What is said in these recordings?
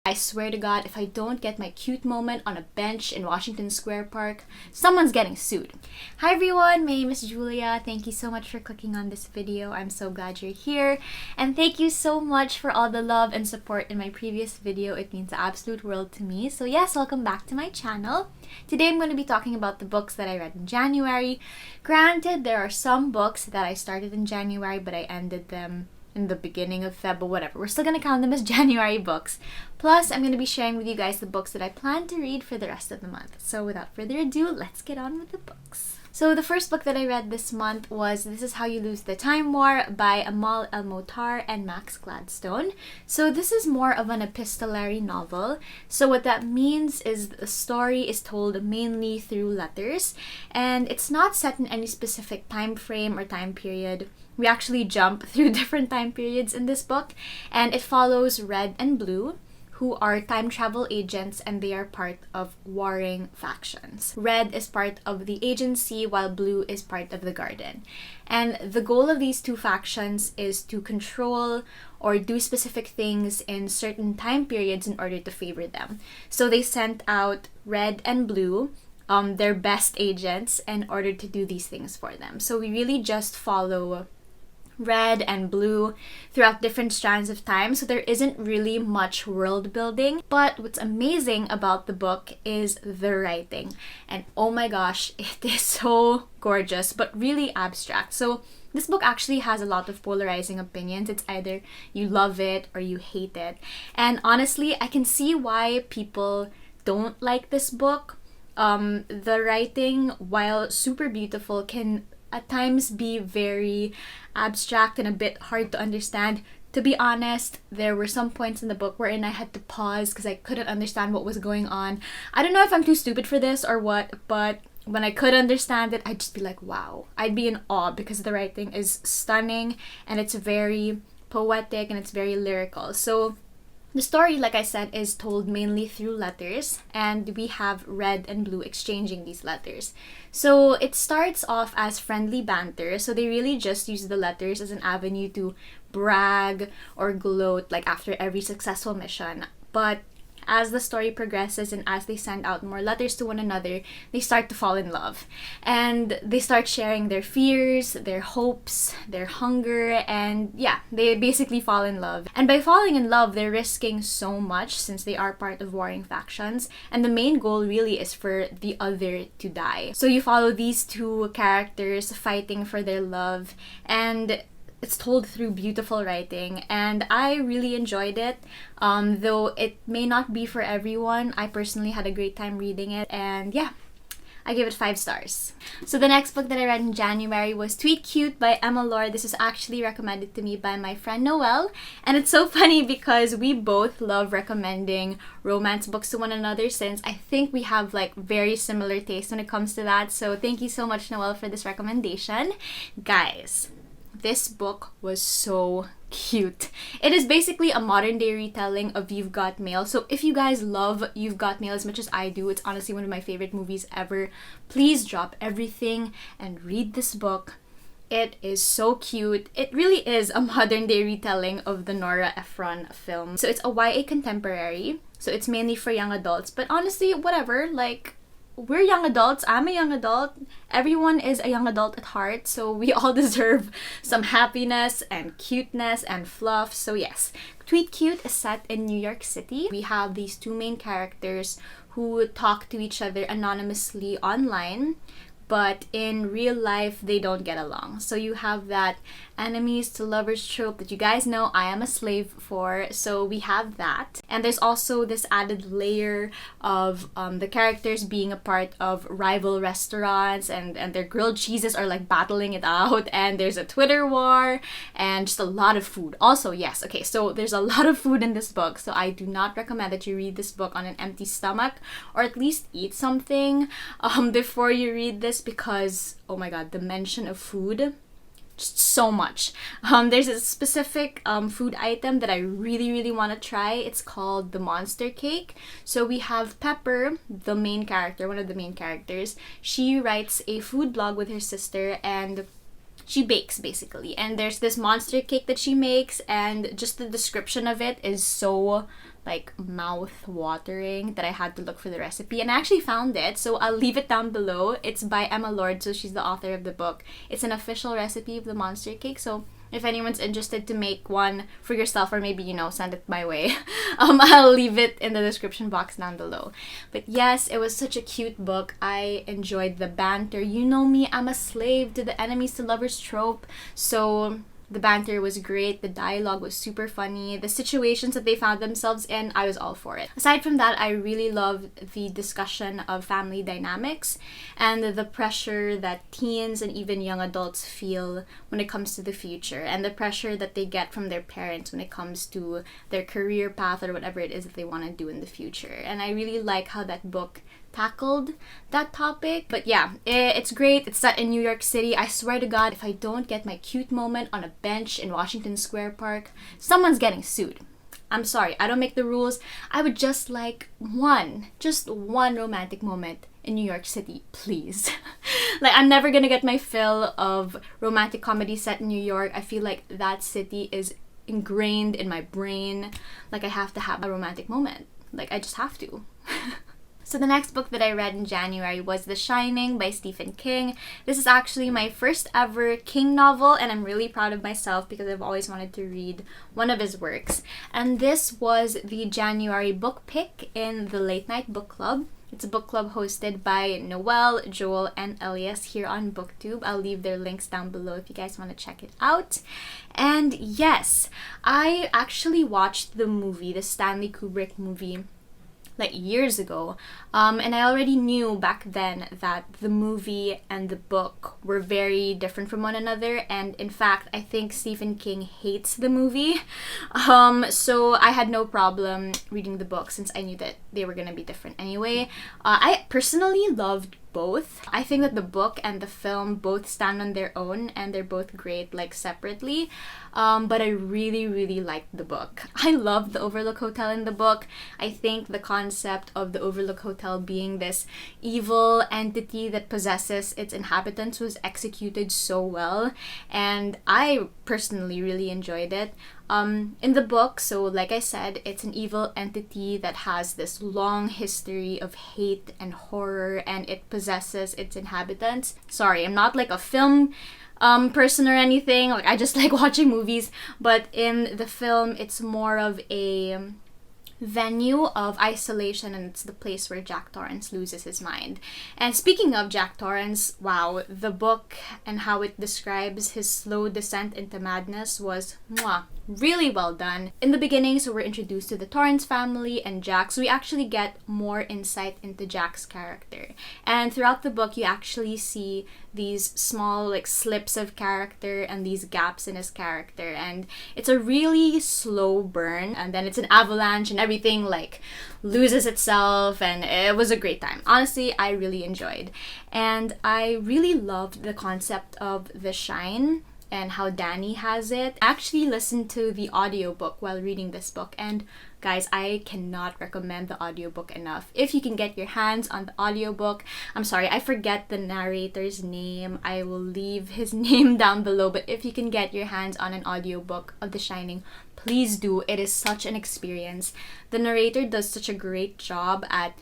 I swear to God, if I don't get my cute moment on a bench in Washington Square Park, someone's getting sued. Hi everyone, my name is Julia. Thank you so much for clicking on this video. I'm so glad you're here. And thank you so much for all the love and support in my previous video. It means the absolute world to me. So yes, welcome back to my channel. Today I'm going to be talking about the books that I read in January. Granted, there are some books that I started in January, but I ended them in the beginning of Feb, but whatever. We're still gonna count them as January books. Plus, I'm gonna be sharing with you guys the books that I plan to read for the rest of the month. So without further ado, let's get on with the books. So the first book that I read this month was This Is How You Lose the Time War by Amal, El-Mohtar, and Max Gladstone. So this is more of an epistolary novel. So what that means is the story is told mainly through letters, and it's not set in any specific time frame or time period. We actually jump through different time periods in this book, and it follows Red and Blue, who are time travel agents, and they are part of warring factions. Red is part of the agency, while Blue is part of the Garden. And the goal of these two factions is to control or do specific things in certain time periods in order to favor them. So they sent out Red and Blue, their best agents, in order to do these things for them. So we really just follow Red and Blue throughout different strands of time, so there isn't really much world building. But what's amazing about the book is the writing, and oh my gosh, it is so gorgeous but really abstract. So this book actually has a lot of polarizing opinions. It's either you love it or you hate it, and honestly I can see why people don't like this book. The writing, while super beautiful, can at times be very abstract and a bit hard to understand. To be honest, there were some points in the book wherein I had to pause because I couldn't understand what was going on. I don't know if I'm too stupid for this or what, but when I could understand it, I'd just be like, wow. I'd be in awe because the writing is stunning and it's very poetic and it's very lyrical. So the story, like I said, is told mainly through letters, and we have Red and Blue exchanging these letters. So it starts off as friendly banter, so they really just use the letters as an avenue to brag or gloat, like after every successful mission. But as the story progresses and as they send out more letters to one another, they start to fall in love. And they start sharing their fears, their hopes, their hunger, and yeah, they basically fall in love. And by falling in love, they're risking so much since they are part of warring factions. And the main goal really is for the other to die. So you follow these two characters fighting for their love, and it's told through beautiful writing, and I really enjoyed it. Though it may not be for everyone, I personally had a great time reading it, and yeah, I give it 5 stars. So the next book that I read in January was Tweet Cute by Emma Lord. This was actually recommended to me by my friend Noelle, and it's so funny because we both love recommending romance books to one another, since I think we have like very similar tastes when it comes to that. So thank you so much, Noelle, for this recommendation. Guys, this book was so cute. It is basically a modern day retelling of You've Got Mail. So if you guys love You've Got Mail as much as I do, it's honestly one of my favorite movies ever. Please drop everything and read this book. It is so cute. It really is a modern day retelling of the Nora Ephron film. So it's a YA contemporary. So it's mainly for young adults. But honestly, whatever, like, we're young adults. I'm a young adult. Everyone is a young adult at heart, so we all deserve some happiness and cuteness and fluff. So yes, Tweet Cute is set in New York City. We have these two main characters who talk to each other anonymously online, but in real life they don't get along. So you have that enemies to lovers trope that you guys know I am a slave for. So we have that, and there's also this added layer of the characters being a part of rival restaurants, and their grilled cheeses are like battling it out, and there's a Twitter war and just a lot of food. Also, yes, okay, so there's a lot of food in this book, so I do not recommend that you read this book on an empty stomach, or at least eat something before you read this, because oh my god, the mention of food, just so much. There's a specific food item that I really want to try. It's called the monster cake. So we have Pepper, the main character, one of the main characters. She writes a food blog with her sister, and she bakes basically. And there's this monster cake that she makes, and just the description of it is so like mouth-watering that I had to look for the recipe, and I actually found it, so I'll leave it down below. It's by Amal, so she's the author of the book. It's an official recipe of the monster cake, so if anyone's interested to make one for yourself, or maybe, send it my way, I'll leave it in the description box down below. But yes, it was such a cute book. I enjoyed the banter. You know me, I'm a slave to the enemies to lovers trope, so the banter was great, the dialogue was super funny, the situations that they found themselves in, I was all for it. Aside from that, I really loved the discussion of family dynamics and the pressure that teens and even young adults feel when it comes to the future, and the pressure that they get from their parents when it comes to their career path or whatever it is that they want to do in the future. And I really like how that book tackled that topic. But yeah, it's great. It's set in New York City. I swear to God, if I don't get my cute moment on a bench in Washington Square Park, someone's getting sued. I'm sorry, I don't make the rules. I would just like just one romantic moment in New York City, please. Like, I'm never gonna get my fill of romantic comedy set in New York. I feel like that city is ingrained in my brain. Like, I have to have a romantic moment. Like, I just have to. So the next book that I read in January was The Shining by Stephen King. This is actually my first ever King novel, and I'm really proud of myself because I've always wanted to read one of his works. And this was the January book pick in the Late Night Book Club. It's a book club hosted by Noelle, Joel, and Elias here on BookTube. I'll leave their links down below if you guys want to check it out. And yes, I actually watched the movie, the Stanley Kubrick movie, like years ago, and I already knew back then that the movie and the book were very different from one another, and in fact I think Stephen King hates the movie, so I had no problem reading the book since I knew that they were gonna be different anyway. I personally loved both. I think that the book and the film both stand on their own and they're both great, like, separately, but I really liked the book. I loved the Overlook Hotel in the book. I think the concept of the Overlook Hotel being this evil entity that possesses its inhabitants was executed so well, and I personally really enjoyed it. In the book, so like I said, it's an evil entity that has this long history of hate and horror, and it possesses its inhabitants. Sorry, I'm not like a film person or anything. Like, I just like watching movies, but in the film, it's more of a venue of isolation, and it's the place where Jack Torrance loses his mind. And speaking of Jack Torrance, wow, the book and how it describes his slow descent into madness was really well done. In the beginning, so we're introduced to the Torrance family and Jack, so we actually get more insight into Jack's character. And throughout the book, you actually see these small like slips of character and these gaps in his character, and it's a really slow burn, and then it's an avalanche and everything like loses itself, and it was a great time. Honestly, I really enjoyed, and I really loved the concept of the shine and how Danny has it. I actually listened to the audiobook while reading this book, and guys, I cannot recommend the audiobook enough. If you can get your hands on the audiobook, I'm sorry, I forget the narrator's name. I will leave his name down below, but if you can get your hands on an audiobook of The Shining, please do. It is such an experience. The narrator does such a great job at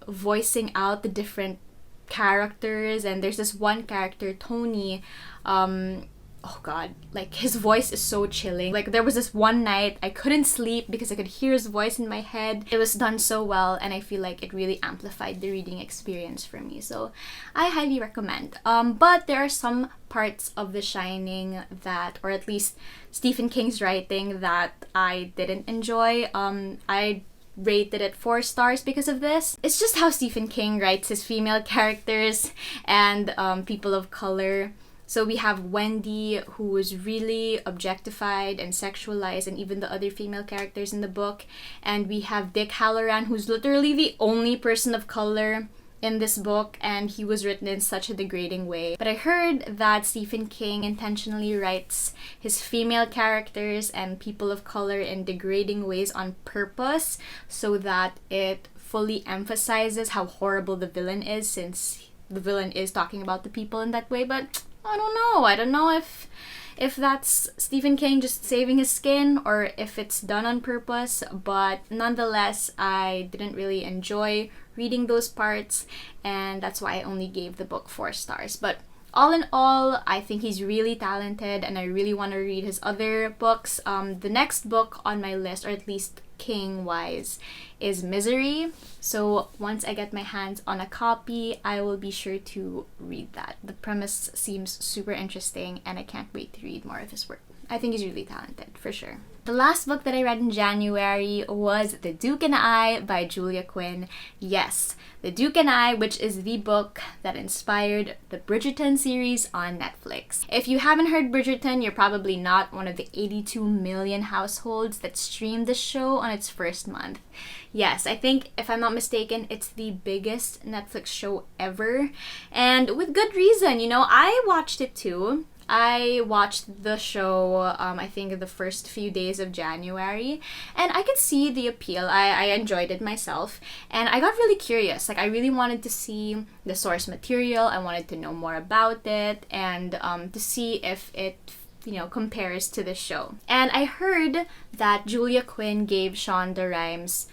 voicing out the different characters, and there's this one character, Tony, oh god, like his voice is so chilling. Like, there was this one night I couldn't sleep because I could hear his voice in my head. It was done so well, and I feel like it really amplified the reading experience for me, so I highly recommend. But there are some parts of The Shining that, or at least Stephen King's writing, that I didn't enjoy. I rated it 4 stars because of this. It's just how Stephen King writes his female characters and people of color. So we have Wendy, who was really objectified and sexualized, and even the other female characters in the book. And we have Dick Halloran, who's literally the only person of color in this book, and he was written in such a degrading way. But I heard that Stephen King intentionally writes his female characters and people of color in degrading ways on purpose, so that it fully emphasizes how horrible the villain is, since the villain is talking about the people in that way. But I don't know if if that's Stephen King just saving his skin or if it's done on purpose, but nonetheless, I didn't really enjoy reading those parts, and that's why I only gave the book 4 stars. But all in all, I think he's really talented and I really want to read his other books. The next book on my list, or at least King-wise, is Misery. So once I get my hands on a copy, I will be sure to read that. The premise seems super interesting and I can't wait to read more of his work. I think he's really talented, for sure. The last book that I read in January was The Duke and I by Julia Quinn. Yes, The Duke and I, which is the book that inspired the Bridgerton series on Netflix. If you haven't heard Bridgerton, you're probably not one of the 82 million households that streamed the show on its first month. Yes, I think, if I'm not mistaken, it's the biggest Netflix show ever. And with good reason, I watched it too. I watched the show, I think the first few days of January, and I could see the appeal. I enjoyed it myself, and I got really curious. Like, I really wanted to see the source material. I wanted to know more about it, and to see if it compares to the show. And I heard that Julia Quinn gave Shonda Rhimes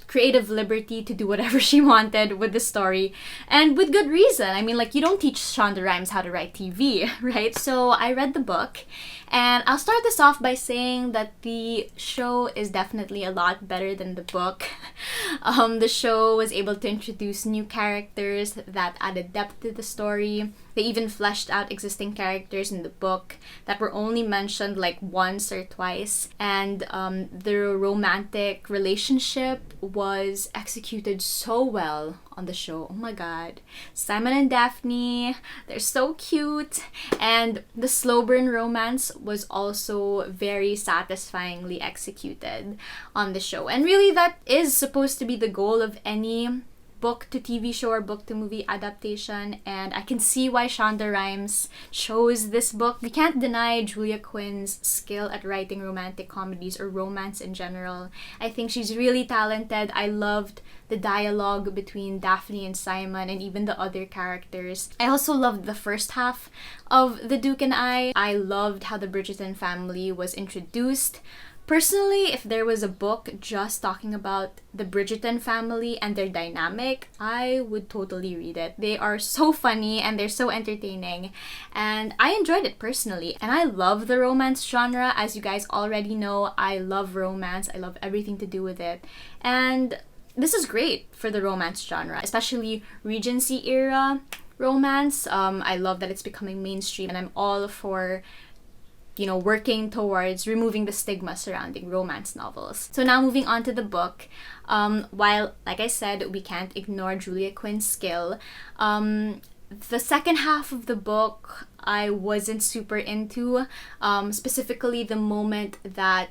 creative liberty to do whatever she wanted with the story, and with good reason. I mean, you don't teach Shonda Rhimes how to write TV, right? So I read the book, and I'll start this off by saying that the show is definitely a lot better than the book. The show was able to introduce new characters that added depth to the story. They even fleshed out existing characters in the book that were only mentioned once or twice. And the romantic relationship was executed so well on the show. Oh my god. Simon and Daphne, they're so cute. And the slow burn romance was also very satisfyingly executed on the show. And really, that is supposed to be the goal of any book to TV show or book to movie adaptation, and I can see why Shonda Rhimes chose this book. We can't deny Julia Quinn's skill at writing romantic comedies or romance in general. I think she's really talented. I loved the dialogue between Daphne and Simon and even the other characters. I also loved the first half of The Duke and I. I loved how the Bridgerton family was introduced. Personally, if there was a book just talking about the Bridgerton family and their dynamic, I would totally read it. They are so funny and they're so entertaining, and I enjoyed it personally. And I love the romance genre. As you guys already know, I love romance. I love everything to do with it. And this is great for the romance genre, especially Regency era romance. I love that it's becoming mainstream, and I'm all for working towards removing the stigma surrounding romance novels. So now moving on to the book. While, like I said, we can't ignore Julia Quinn's skill, the second half of the book I wasn't super into, specifically the moment that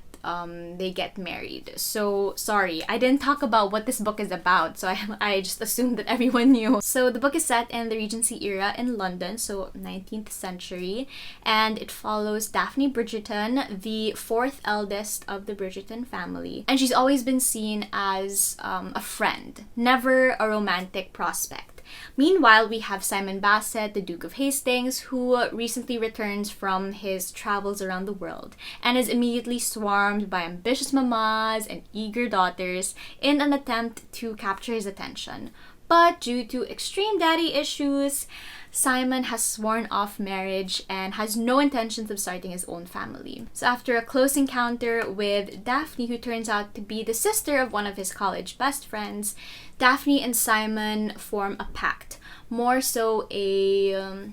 they get married. So sorry, I didn't talk about what this book is about, so I just assumed that everyone knew. So the book is set in the Regency era in London, so 19th century, and it follows Daphne Bridgerton, the 4th eldest of the Bridgerton family, and she's always been seen as a friend, never a romantic prospect. Meanwhile, we have Simon Basset, the Duke of Hastings, who recently returns from his travels around the world and is immediately swarmed by ambitious mamas and eager daughters in an attempt to capture his attention. But due to extreme daddy issues, Simon has sworn off marriage and has no intentions of starting his own family. So after a close encounter with Daphne, who turns out to be the sister of one of his college best friends, Daphne and Simon form a pact, more so a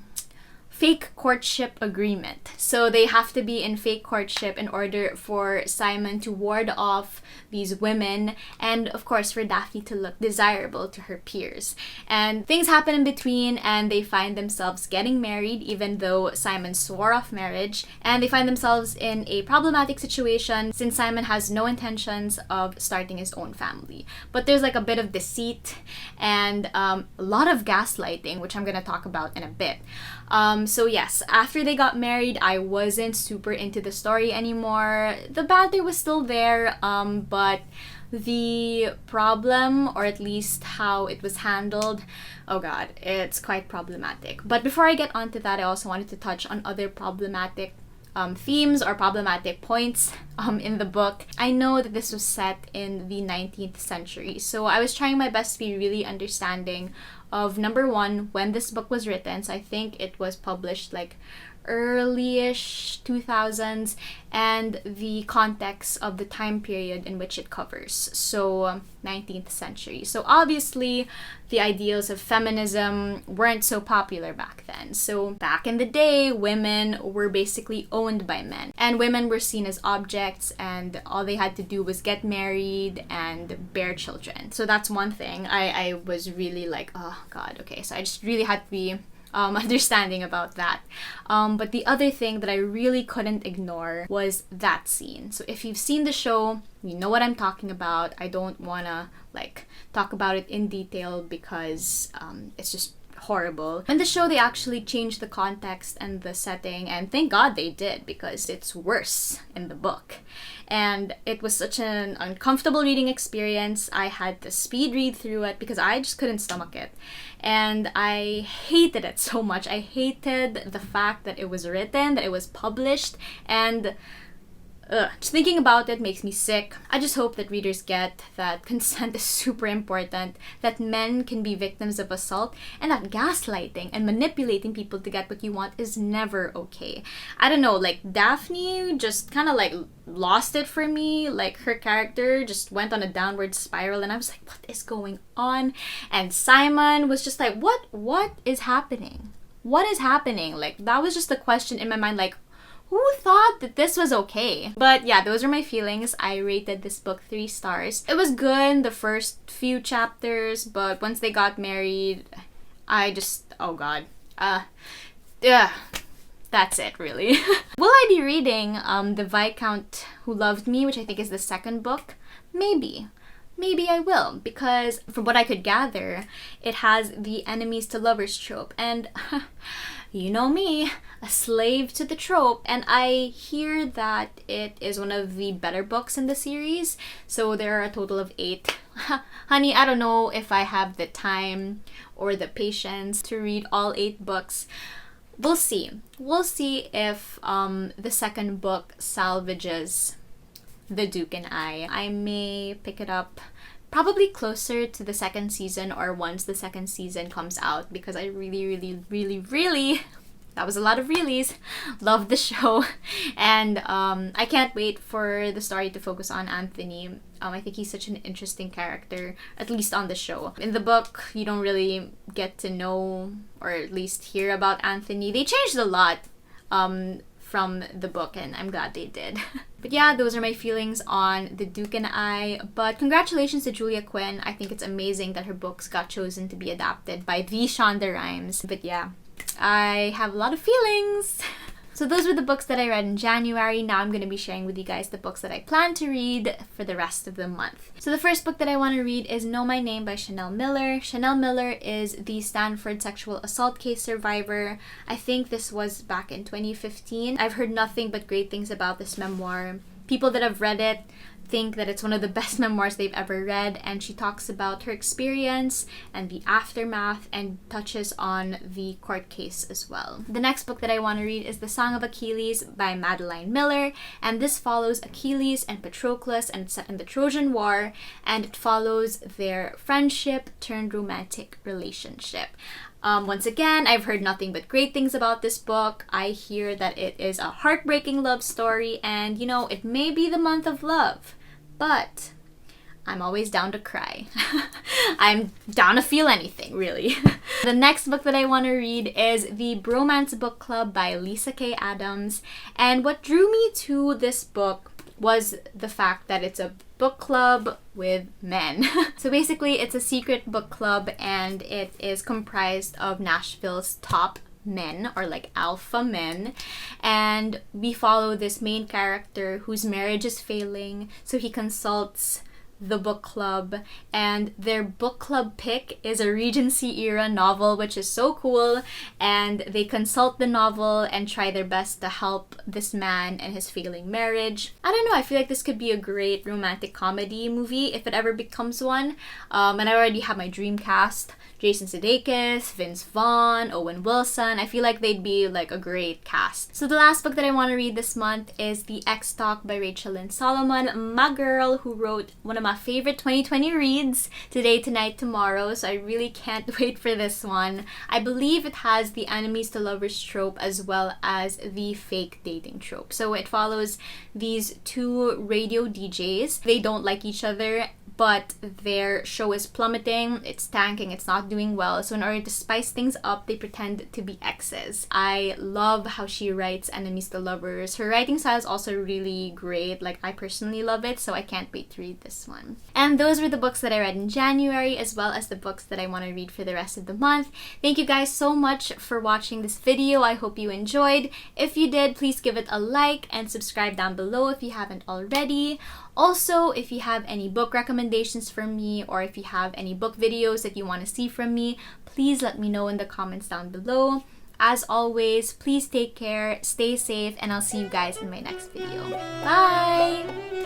fake courtship agreement. So they have to be in fake courtship in order for Simon to ward off these women, and of course for Daphne to look desirable to her peers. And things happen in between, and they find themselves getting married even though Simon swore off marriage, and they find themselves in a problematic situation since Simon has no intentions of starting his own family. But there's a bit of deceit and a lot of gaslighting, which I'm gonna talk about in a bit. So yes, after they got married, I wasn't super into the story anymore. The banter was still there, but the problem, or at least how it was handled, oh god, it's quite problematic. But before I get onto that, I also wanted to touch on other problematic themes or problematic points in the book. I know that this was set in the 19th century, so I was trying my best to be really understanding of, number one, when this book was written. So I think it was published like early-ish 2000s, and the context of the time period in which it covers, so 19th century. So obviously the ideals of feminism weren't so popular back then. So back in the day, women were basically owned by men, and women were seen as objects, and all they had to do was get married and bear children. So that's one thing I was really like, oh god, okay. So I just really had to be understanding about that. But the other thing that I really couldn't ignore was that scene. So if you've seen the show, you know what I'm talking about. I don't wanna like talk about it in detail because it's just horrible. In the show, they actually changed the context and the setting, and thank God they did, because it's worse in the book. And it was such an uncomfortable reading experience. I had to speed read through it because I just couldn't stomach it. And I hated it so much. I hated the fact that it was written, that it was published, and just thinking about it makes me sick. I just hope that readers get that consent is super important, that men can be victims of assault, and that gaslighting and manipulating people to get what you want is never okay. I don't know, like Daphne just kind of like lost it for me. Like her character just went on a downward spiral, and I was like, what is going on? And Simon was just like, what is happening? What is happening? Like that was just the question in my mind, like, who thought that this was okay? But yeah, those are my feelings. I rated this book 3 stars. It was good in the first few chapters, but once they got married, I just, oh god. Yeah, that's it really. Will I be reading The Viscount Who Loved Me, which I think is the second book? Maybe. Maybe I will, because from what I could gather, it has the enemies to lovers trope, and you know me, a slave to the trope, and I hear that it is one of the better books in the series. So there are a total of 8. Honey, I don't know if I have the time or the patience to read all 8 books. We'll see. We'll see if the second book salvages The Duke and I may pick it up probably closer to the second season, or once the second season comes out, because I really, that was a lot of reallys, love the show. And I can't wait for the story to focus on Anthony. I think he's such an interesting character, at least on the show. In the book, you don't really get to know, or at least hear about Anthony. They changed a lot from the book, and I'm glad they did. But yeah, those are my feelings on The Duke and I. But congratulations to Julia Quinn. I think it's amazing that her books got chosen to be adapted by the Shonda Rhimes. But yeah, I have a lot of feelings. So those were the books that I read in January. Now I'm going to be sharing with you guys the books that I plan to read for the rest of the month. So the first book that I want to read is Know My Name by Chanel Miller. Chanel Miller is the Stanford sexual assault case survivor. I think this was back in 2015. I've heard nothing but great things about this memoir. People that have read it think that it's one of the best memoirs they've ever read, and she talks about her experience and the aftermath and touches on the court case as well. The next book that I want to read is The Song of Achilles by Madeline Miller, and this follows Achilles and Patroclus, and it's set in the Trojan War, and it follows their friendship turned romantic relationship. Once again, I've heard nothing but great things about this book. I hear that it is a heartbreaking love story, and you know, it may be the month of love, but I'm always down to cry. I'm down to feel anything, really. The next book that I want to read is the Bromance Book Club by Lyssa K. Adams, and what drew me to this book was the fact that it's a book club with men. So basically, it's a secret book club, and it is comprised of Nashville's top men, or like alpha men, and we follow this main character whose marriage is failing, so he consults the book club, and their book club pick is a Regency era novel, which is so cool, and they consult the novel and try their best to help this man and his failing marriage. I don't know, I feel like this could be a great romantic comedy movie if it ever becomes one. And I already have my dream cast: Jason Sudeikis, Vince Vaughn, Owen Wilson. I feel like they'd be like a great cast. So the last book that I want to read this month is The X Talk by Rachel Lynn Solomon, my girl who wrote one of my favorite 2020 reads, Today, Tonight, Tomorrow. So I really can't wait for this one. I believe it has the enemies to lovers trope as well as the fake dating trope. So it follows these two radio DJs. They don't like each other, but their show is plummeting, it's tanking, it's not doing well. So in order to spice things up, they pretend to be exes. I love how she writes enemies to lovers. Her writing style is also really great. Like, I personally love it, so I can't wait to read this one. And those were the books that I read in January, as well as the books that I want to read for the rest of the month. Thank you guys so much for watching this video. I hope you enjoyed. If you did, please give it a like and subscribe down below if you haven't already. Also, if you have any book recommendations for me, or if you have any book videos that you want to see from me, please let me know in the comments down below. As always, please take care, stay safe, and I'll see you guys in my next video. Bye!